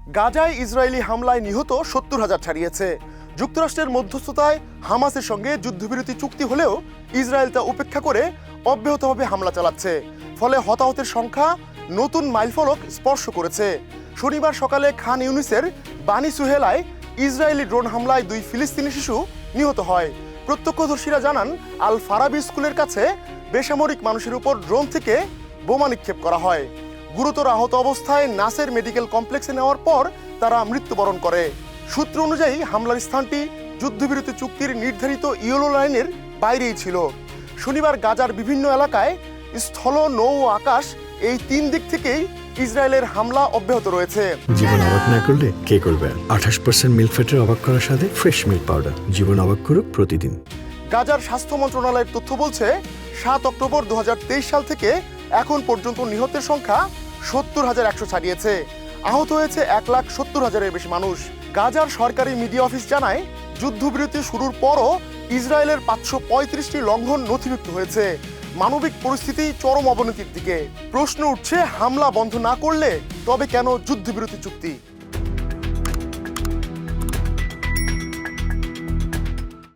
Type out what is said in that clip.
গাজায় ইসরায়েলি হামলায় নিহত ৭০,০০০ ছাড়িয়েছে। যুক্তরাষ্ট্রের মধ্যস্থতায় হামাসের সঙ্গে যুদ্ধবিরতি চুক্তি হলেও ইসরায়েল তা উপেক্ষা করে অব্যাহতভাবে হামলা চালাচ্ছে। ফলে হতাহতের সংখ্যা নতুন মাইলফলক স্পর্শ করেছে। শনিবার সকালে খান ইউনিসের বানি সুহেলায় ইসরায়েলি ড্রোন হামলায় 2 ফিলিস্তিনি শিশু নিহত হয়। প্রত্যক্ষদর্শীরা জানান, আল ফারাবি স্কুলের কাছে বেসামরিক মানুষের উপর ড্রোন থেকে বোমা নিক্ষেপ করা হয়। গুরুতর আহত অবস্থায় নাসের মেডিকেল কমপ্লেক্সে নেওয়ার পর তারা মৃত্যুবরণ করে। সূত্র অনুযায়ী হামলার স্থানটি যুদ্ধবিরতি চুক্তির নির্ধারিত ইয়েলো লাইনের বাইরেই ছিল। শনিবার গাজার বিভিন্ন এলাকায় স্থল, নৌ ও আকাশ এই 3 দিক থেকেই ইসরায়েলের হামলা অব্যাহত রয়েছে। জীবন অবাক না করলে কে করবে? 28% মিল্ক ফ্যাটের অবাক করার সাথে ফ্রেশ মিল্ক পাউডার। জীবন অবাক করুক প্রতিদিন। গাজার স্বাস্থ্য মন্ত্রণালয়ের তথ্য বলছে, 7 অক্টোবর 2023 সাল থেকে এখন পর্যন্ত নিহতের সংখ্যা ৭০,১০০ ছাড়িয়েছে। আহত হয়েছে 1,70,000-এর বেশি মানুষ। গাজার সরকারি মিডিয়া অফিস জানায়, যুদ্ধবিরতি শুরুর পরও ইসরায়েলের 535টি লঙ্ঘন নথিভুক্ত হয়েছে। মানবিক পরিস্থিতি চরম অবনতির দিকে। প্রশ্ন উঠছে, হামলা বন্ধ না করলে তবে কেন যুদ্ধবিরতি চুক্তি?